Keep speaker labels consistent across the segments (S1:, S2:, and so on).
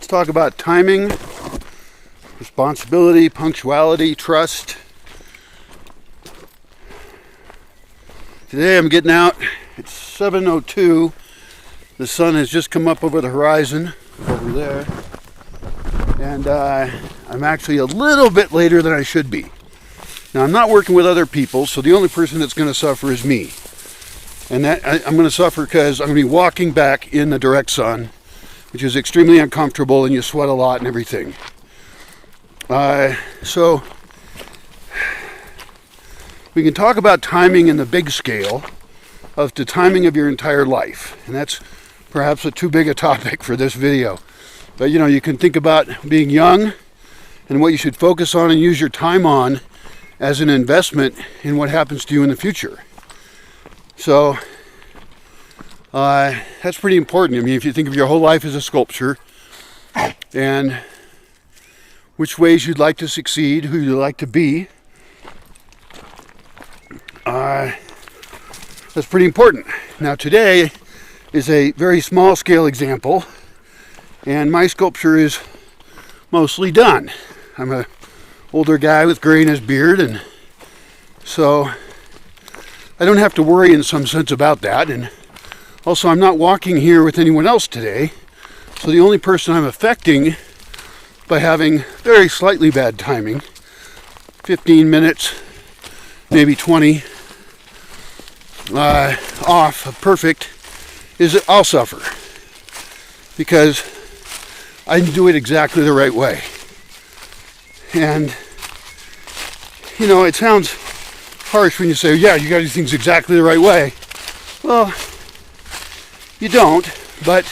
S1: Let's talk about timing, responsibility, punctuality, trust. Today I'm getting out. It's 7:02. The sun has just come up over the horizon over there. And I'm actually a little bit later than I should be. Now, I'm not working with other people, so the only person that's going to suffer is me. And that I'm going to suffer because I'm going to be walking back in the direct sun, which is extremely uncomfortable, and you sweat a lot and everything. So we can talk about timing in the big scale of the timing of your entire life. And that's perhaps too big a topic for this video. But you can think about being young and what you should focus on and use your time on as an investment in what happens to you in the future. So that's pretty important. I mean, if you think of your whole life as a sculpture and which ways you'd like to succeed, who you'd like to be, that's pretty important. Now, today is a very small scale example, and my sculpture is mostly done. I'm an older guy with gray in his beard, and so I don't have to worry in some sense about that. And also, I'm not walking here with anyone else today, so the only person I'm affecting by having very slightly bad timing, 15 minutes, maybe 20, off of perfect, is that I'll suffer because I didn't do it exactly the right way. And it sounds harsh when you say, yeah, you got to do things exactly the right way. Well, you don't, but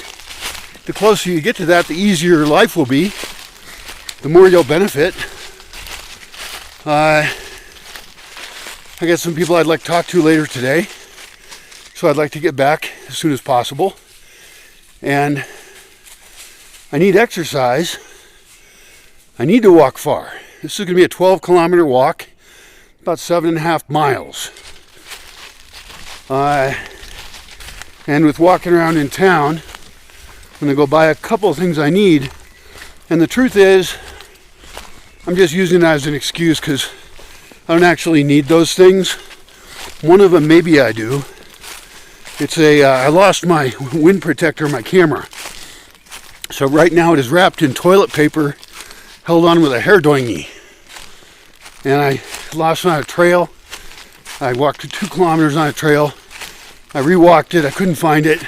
S1: the closer you get to that, the easier your life will be, the more you'll benefit. I got some people I'd like to talk to later today, so I'd like to get back as soon as possible. And I need exercise. I need to walk far. This is going to be a 12-kilometer walk, about 7.5 miles. And with walking around in town, I'm going to go buy a couple of things I need. And the truth is, I'm just using that as an excuse because I don't actually need those things. One of them, maybe I do. It's I lost my wind protector on my camera. So right now it is wrapped in toilet paper, held on with a hair doingy. And I lost it on a trail. I walked 2 kilometers on a trail. I re-walked it. I couldn't find it.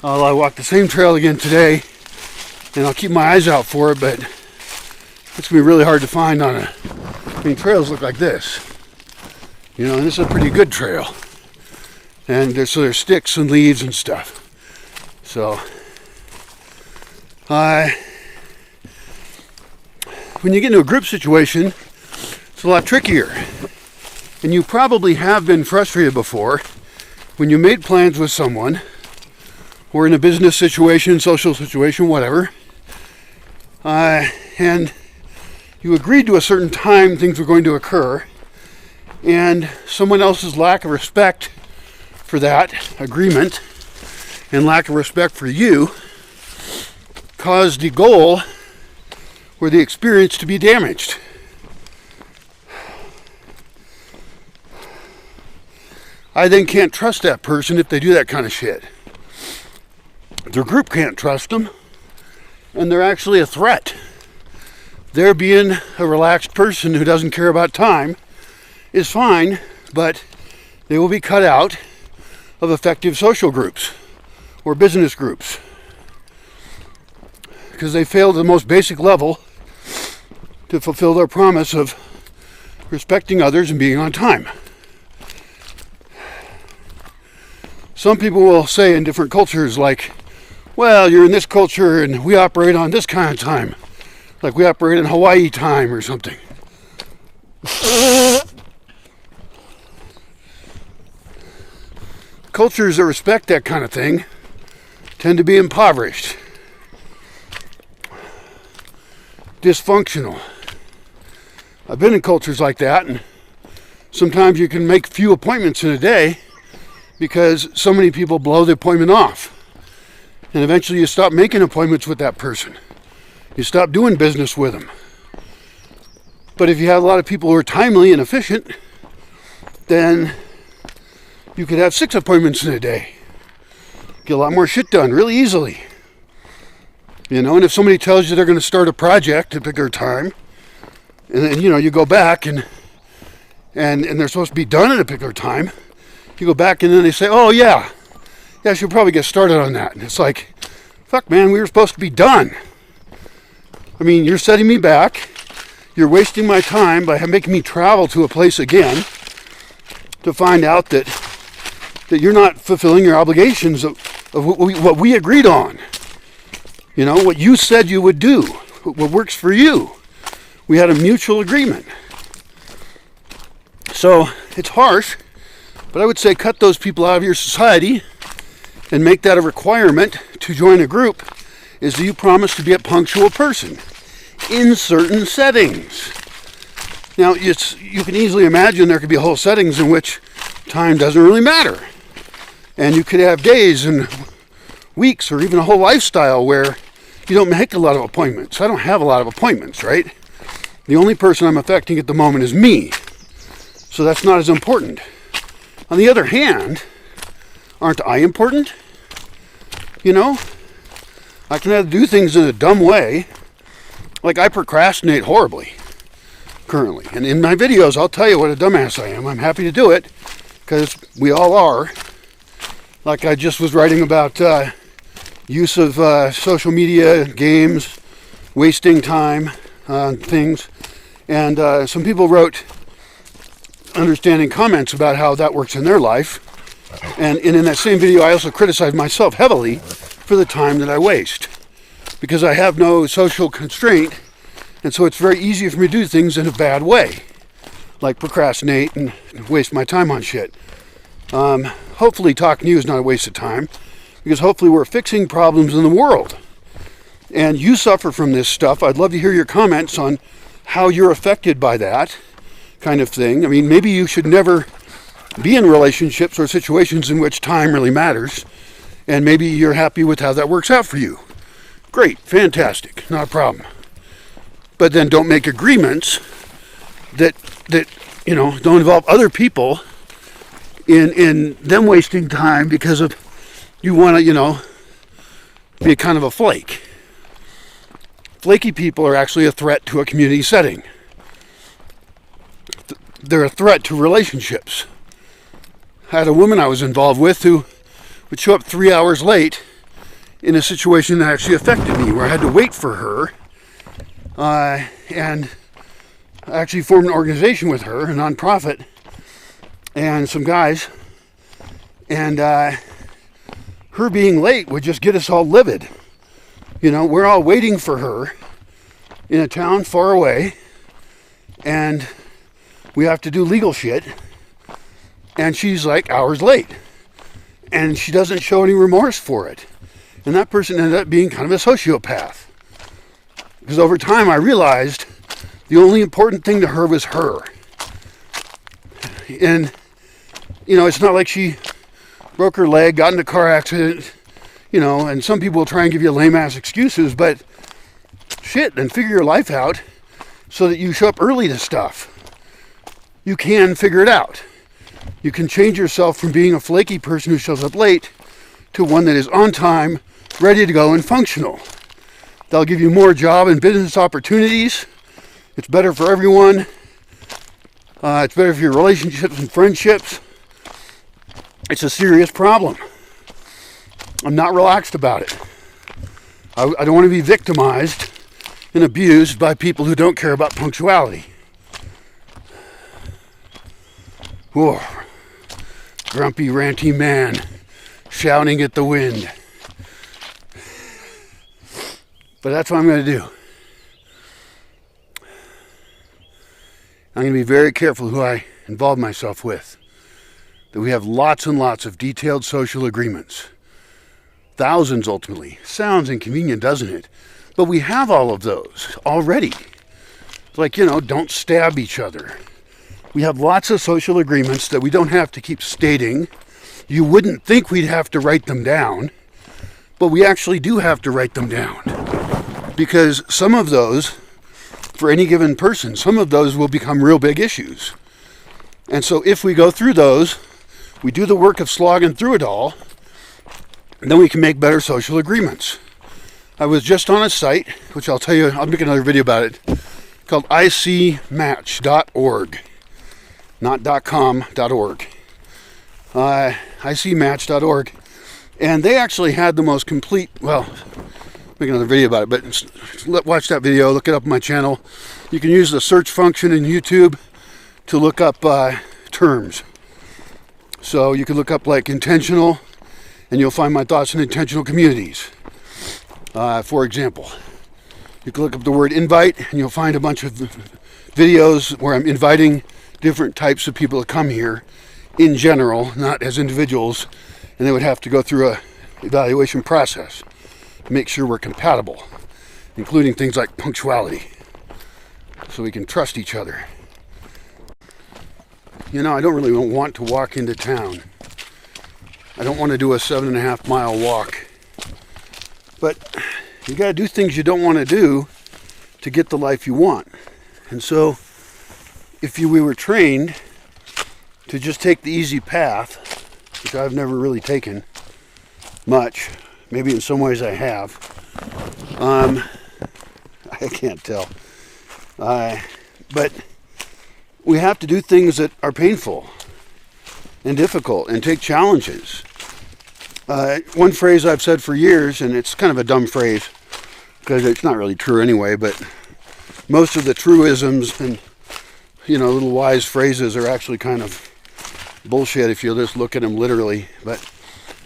S1: I walked the same trail again today, and I'll keep my eyes out for it, but it's going to be really hard to find trails look like this. And this is a pretty good trail. And there's sticks and leaves and stuff. So, when you get into a group situation, it's a lot trickier. And you probably have been frustrated before when you made plans with someone, or in a business situation, social situation, whatever, and you agreed to a certain time things were going to occur, and someone else's lack of respect for that agreement and lack of respect for you caused the goal or the experience to be damaged. I then can't trust that person if they do that kind of shit. Their group can't trust them, and they're actually a threat. Their being a relaxed person who doesn't care about time is fine, but they will be cut out of effective social groups or business groups because they failed at the most basic level to fulfill their promise of respecting others and being on time. Some people will say in different cultures, like, well, you're in this culture and we operate on this kind of time. Like we operate in Hawaii time or something. Cultures that respect that kind of thing tend to be impoverished, dysfunctional. I've been in cultures like that, and sometimes you can make few appointments in a day because so many people blow the appointment off. And eventually you stop making appointments with that person. You stop doing business with them. But if you have a lot of people who are timely and efficient, then you could have 6 appointments in a day. Get a lot more shit done really easily. And if somebody tells you they're going to start a project at a particular time, and then, you go back and they're supposed to be done at a particular time, you go back and then they say, oh yeah, she'll probably get started on that. And it's like, fuck man, we were supposed to be done. I mean, you're setting me back. You're wasting my time by making me travel to a place again to find out that you're not fulfilling your obligations of what we agreed on. What you said you would do, what works for you. We had a mutual agreement. So it's harsh, but I would say cut those people out of your society and make that a requirement to join a group, is that you promise to be a punctual person in certain settings. Now, you can easily imagine there could be whole settings in which time doesn't really matter. And you could have days and weeks or even a whole lifestyle where you don't make a lot of appointments. I don't have a lot of appointments, right? The only person I'm affecting at the moment is me. So that's not as important. On the other hand, aren't I important? I can either do things in a dumb way. Like I procrastinate horribly currently. And in my videos, I'll tell you what a dumbass I am. I'm happy to do it because we all are. Like I just was writing about use of social media, games, wasting time on things. And some people wrote understanding comments about how that works in their life. And in that same video, I also criticized myself heavily for the time that I waste. Because I have no social constraint, and so it's very easy for me to do things in a bad way. Like procrastinate and waste my time on shit. Hopefully talking to you is not a waste of time, because hopefully we're fixing problems in the world. And you suffer from this stuff. I'd love to hear your comments on how you're affected by that kind of thing. I mean, maybe you should never be in relationships or situations in which time really matters, and maybe you're happy with how that works out for you. Great, fantastic, not a problem. But then don't make agreements that don't involve other people in them wasting time because of you want to, be a kind of a flake. Flaky people are actually a threat to a community setting. They're a threat to relationships. I had a woman I was involved with who would show up 3 hours late in a situation that actually affected me, where I had to wait for her. And I actually formed an organization with her, a nonprofit, and some guys. And her being late would just get us all livid. We're all waiting for her in a town far away, and we have to do legal shit, and she's like hours late, and she doesn't show any remorse for it. And that person ended up being kind of a sociopath. Because over time I realized the only important thing to her was her. And, it's not like she broke her leg, got in a car accident, and some people will try and give you lame ass excuses, but shit, then figure your life out so that you show up early to stuff. You can figure it out. You can change yourself from being a flaky person who shows up late to one that is on time, ready to go, and functional. That'll give you more job and business opportunities. It's better for everyone. It's better for your relationships and friendships. It's a serious problem. I'm not relaxed about it. I don't want to be victimized and abused by people who don't care about punctuality. Whoa. Grumpy, ranty man shouting at the wind. But that's what I'm going to do. I'm going to be very careful who I involve myself with. That we have lots and lots of detailed social agreements. Thousands ultimately. Sounds inconvenient, doesn't it? But we have all of those already. It's like, don't stab each other. We have lots of social agreements that we don't have to keep stating. You wouldn't think we'd have to write them down, Well, we actually do have to write them down, because some of those, for any given person, some of those will become real big issues. And so if we go through those, we do the work of slogging through it all, and then we can make better social agreements. I was just on a site, which I'll tell you, I'll make another video about it, called icmatch.org, not .com, .org. icmatch.org. And they actually had the most complete, well, make another video about it, but watch that video, look it up on my channel. You can use the search function in YouTube to look up terms. So you can look up like intentional, and you'll find my thoughts on intentional communities. For example, you can look up the word invite, and you'll find a bunch of videos where I'm inviting different types of people to come here in general, not as individuals, and they would have to go through a evaluation process to make sure we're compatible, including things like punctuality, so we can trust each other. You know, I don't really want to walk into town. I don't want to do a 7.5 mile walk. But you got to do things you don't want to do to get the life you want. And so, if we were trained to just take the easy path, which I've never really taken much, maybe in some ways I have, I can't tell. But we have to do things that are painful and difficult and take challenges. One phrase I've said for years, and it's kind of a dumb phrase because it's not really true anyway, but most of the truisms and, you know, little wise phrases are actually kind of bullshit if you just look at them literally. But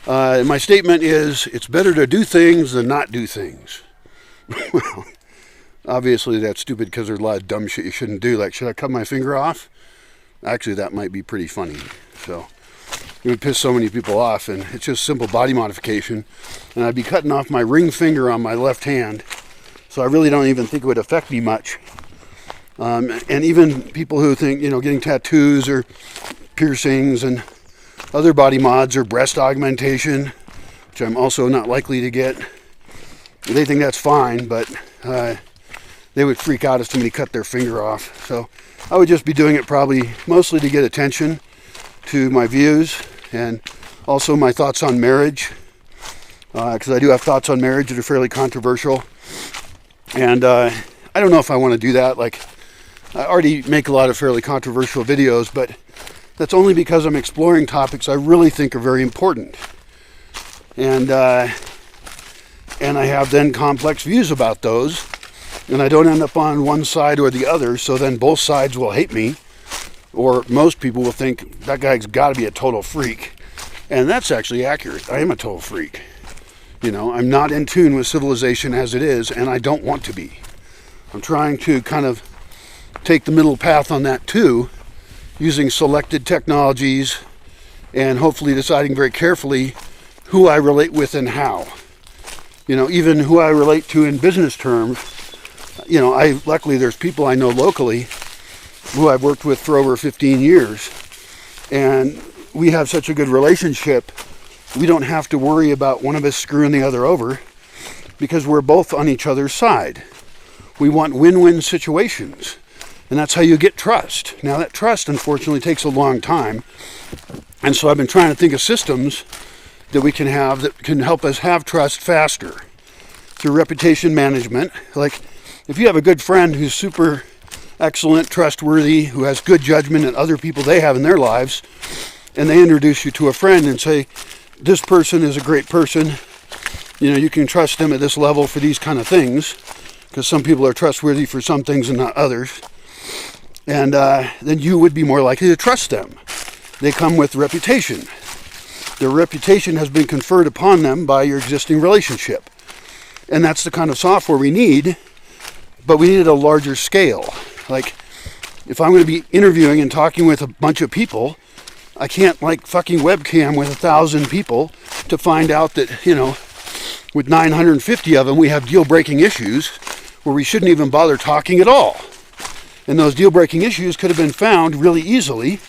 S1: my statement is, it's better to do things than not do things. Well, obviously that's stupid because there's a lot of dumb shit you shouldn't do, like, should I cut my finger off? Actually, that might be pretty funny. So it would piss so many people off, and it's just simple body modification, and I'd be cutting off my ring finger on my left hand, so I really don't even think it would affect me much. And even people who think, you know, getting tattoos or piercings and other body mods or breast augmentation, which I'm also not likely to get, they think that's fine, but they would freak out if somebody cut their finger off. So I would just be doing it probably mostly to get attention to my views and also my thoughts on marriage, because I do have thoughts on marriage that are fairly controversial. And I don't know if I want to do that. Like, I already make a lot of fairly controversial videos, but that's only because I'm exploring topics I really think are very important. And I have then complex views about those, and I don't end up on one side or the other, so then both sides will hate me, or most people will think that guy's got to be a total freak. And that's actually accurate. I am a total freak. You know, I'm not in tune with civilization as it is, and I don't want to be. I'm trying to kind of take the middle path on that too, using selected technologies and hopefully deciding very carefully who I relate with and how. You know, even who I relate to in business terms. You know, luckily there's people I know locally who I've worked with for over 15 years, and we have such a good relationship, we don't have to worry about one of us screwing the other over, because we're both on each other's side. We want win-win situations, and that's how you get trust. Now, that trust, unfortunately, takes a long time, and so I've been trying to think of systems that we can have that can help us have trust faster through reputation management. Like, if you have a good friend who's super excellent, trustworthy, who has good judgment in other people they have in their lives, and they introduce you to a friend and say, this person is a great person, you know, you can trust them at this level for these kind of things, because some people are trustworthy for some things and not others, and then you would be more likely to trust them. They come with reputation. Their reputation has been conferred upon them by your existing relationship, and that's the kind of software we need, but we need it at a larger scale. Like, if I'm going to be interviewing and talking with a bunch of people, I can't, like, fucking webcam with 1,000 people to find out that, you know, with 950 of them, we have deal-breaking issues where we shouldn't even bother talking at all. And those deal-breaking issues could have been found really easily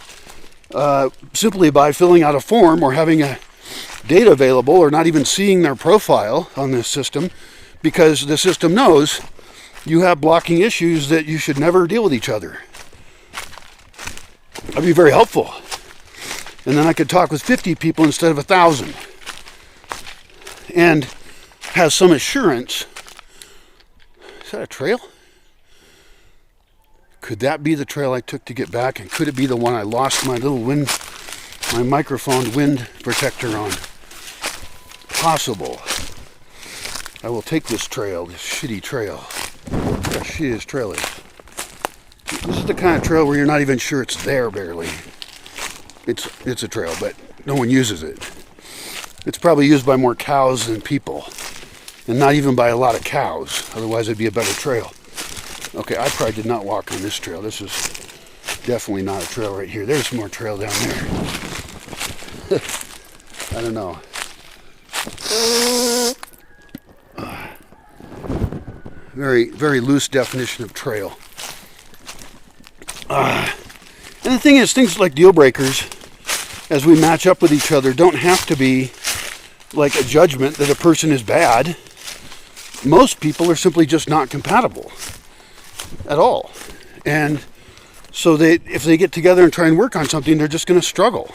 S1: simply by filling out a form or having a data available or not even seeing their profile on this system, because the system knows you have blocking issues that you should never deal with each other. That'd be very helpful. And then I could talk with 50 people instead of 1,000. And have some assurance. Is that a trail? Could that be the trail I took to get back? And could it be the one I lost my microphone wind protector on? Possible. I will take this trail, this shitty trail. What shittiest trail is. This is the kind of trail where you're not even sure it's there, barely. It's a trail, but no one uses it. It's probably used by more cows than people. And not even by a lot of cows. Otherwise it'd be a better trail. Okay, I probably did not walk on this trail. This is definitely not a trail right here. There's more trail down there. I don't know. Very, very loose definition of trail. And the thing is, things like deal breakers, as we match up with each other, don't have to be like a judgment that a person is bad. Most people are simply just not compatible at all. And so if they get together and try and work on something, they're just going to struggle.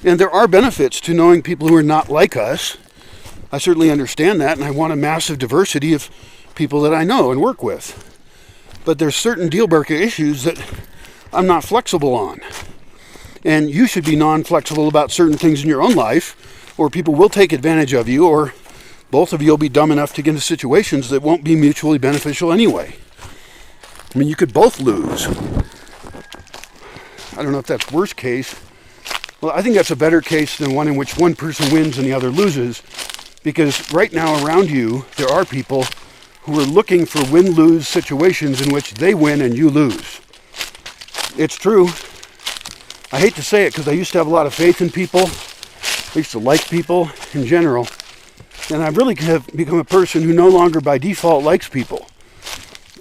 S1: And there are benefits to knowing people who are not like us. I certainly understand that, and I want a massive diversity of people that I know and work with. But there's certain deal breaker issues that I'm not flexible on. And you should be non-flexible about certain things in your own life, or people will take advantage of you, or both of you will be dumb enough to get into situations that won't be mutually beneficial anyway. I mean, you could both lose. I don't know if that's worst case. Well, I think that's a better case than one in which one person wins and the other loses. Because right now around you, there are people who are looking for win-lose situations in which they win and you lose. It's true. I hate to say it because I used to have a lot of faith in people. I used to like people in general. And I really have become a person who no longer by default likes people.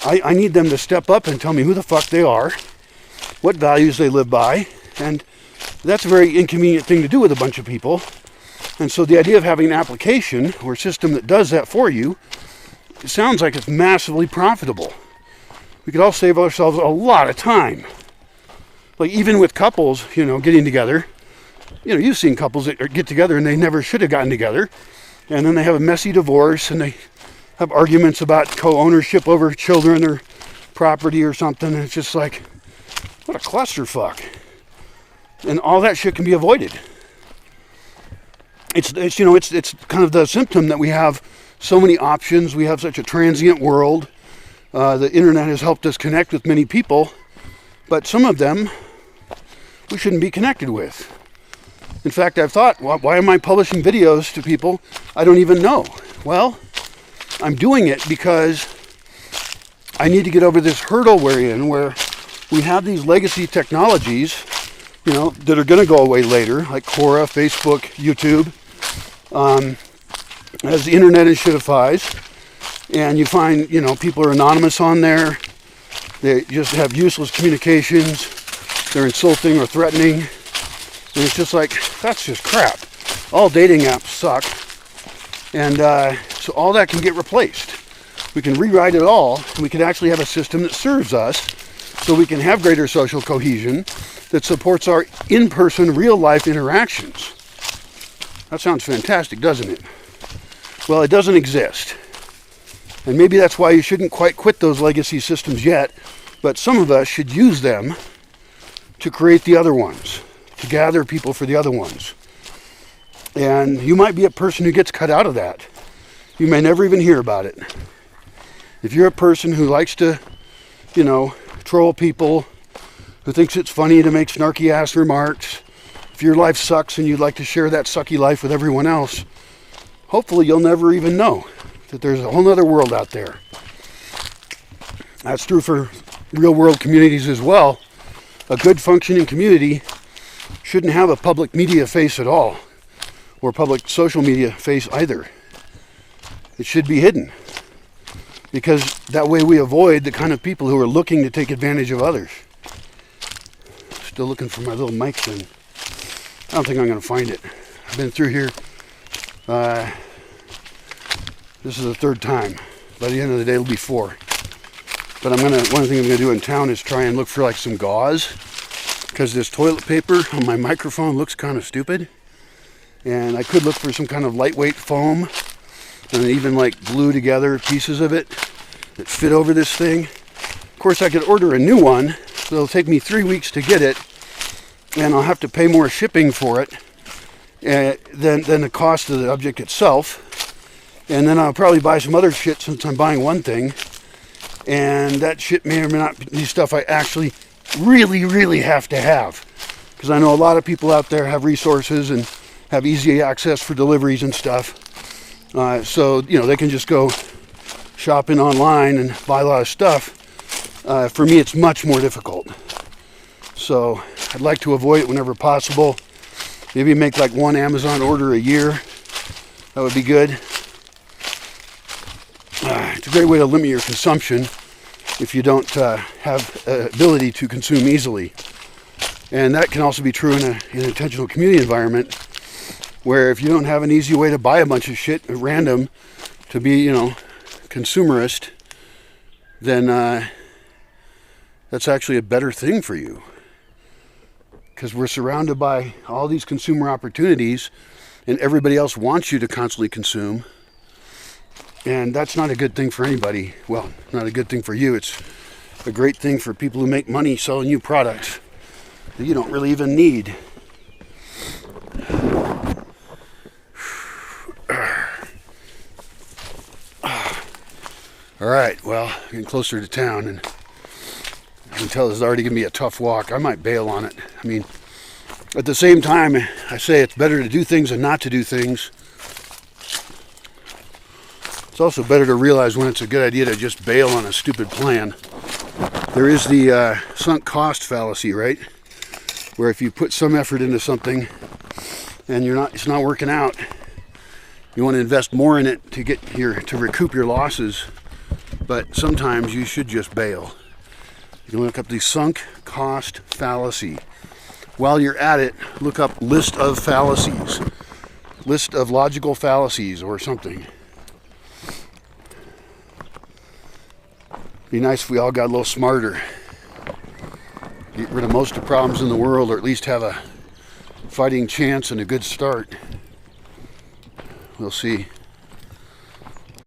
S1: I need them to step up and tell me who the fuck they are, what values they live by, and that's a very inconvenient thing to do with a bunch of people. And so the idea of having an application or a system that does that for you, it sounds like it's massively profitable. We could all save ourselves a lot of time. Like even with couples, getting together, you've seen couples that get together and they never should have gotten together. And then they have a messy divorce and they have arguments about co-ownership over children or property or something. And it's just like, what a clusterfuck. And all that shit can be avoided. It's kind of the symptom that we have so many options. We have such a transient world. The internet has helped us connect with many people, but some of them we shouldn't be connected with. In fact, I've thought, why am I publishing videos to people I don't even know? Well, I'm doing it because I need to get over this hurdle we're in where we have these legacy technologies, that are going to go away later, like Quora, Facebook, YouTube, as the internet shitifies. And you find, people are anonymous on there. They just have useless communications. They're insulting or threatening. And it's just like, that's just crap. All dating apps suck. And so all that can get replaced. We can rewrite it all. And we can actually have a system that serves us so we can have greater social cohesion that supports our in-person, real-life interactions. That sounds fantastic, doesn't it? Well, it doesn't exist. And maybe that's why you shouldn't quite quit those legacy systems yet, but some of us should use them to create the other ones, to gather people for the other ones. And you might be a person who gets cut out of that. You may never even hear about it. If you're a person who likes to, troll people, who thinks it's funny to make snarky ass remarks, if your life sucks and you'd like to share that sucky life with everyone else, hopefully you'll never even know that there's a whole other world out there. That's true for real world communities as well. A good functioning community shouldn't have a public media face at all, or public social media face either. It should be hidden, because that way we avoid the kind of people who are looking to take advantage of others. Still looking for my little mic thing. I don't think I'm going to find it. been through here. This is the third time. By the end of the day, it'll be 4. But one thing I'm gonna do in town is try and look for like some gauze, because this toilet paper on my microphone looks kind of stupid. And I could look for some kind of lightweight foam and even like glue together pieces of it that fit over this thing. Of course, I could order a new one, so it'll take me 3 weeks to get it, and I'll have to pay more shipping for it than the cost of the object itself. And then I'll probably buy some other shit since I'm buying one thing, and that shit may or may not be stuff I actually really have to have, because I know a lot of people out there have resources and have easy access for deliveries and stuff. So, you know, they can just go shopping online and buy a lot of stuff. For me, it's much more difficult. So I'd like to avoid it whenever possible. Maybe make like one Amazon order a year. That would be good. It's a great way to limit your consumption if you don't have ability to consume easily. And that can also be true in an intentional community environment, where if you don't have an easy way to buy a bunch of shit at random to be, you know, consumerist, then that's actually a better thing for you. Because we're surrounded by all these consumer opportunities, and everybody else wants you to constantly consume. And that's not a good thing for anybody. Well, not a good thing for you. It's a great thing for people who make money selling you products that you don't really even need. All right, well, getting closer to town, and I can tell this is already going to be a tough walk. I might bail on it. I mean, at the same time, I say it's better to do things than not to do things. It's also better to realize when it's a good idea to just bail on a stupid plan. There is the sunk cost fallacy, right? Where if you put some effort into something and it's not working out, you want to invest more in it to recoup your losses. But sometimes you should just bail. You can look up the sunk cost fallacy. While you're at it, look up list of fallacies, list of logical fallacies or something. Be nice if we all got a little smarter. Get rid of most of the problems in the world, or at least have a fighting chance and a good start. We'll see.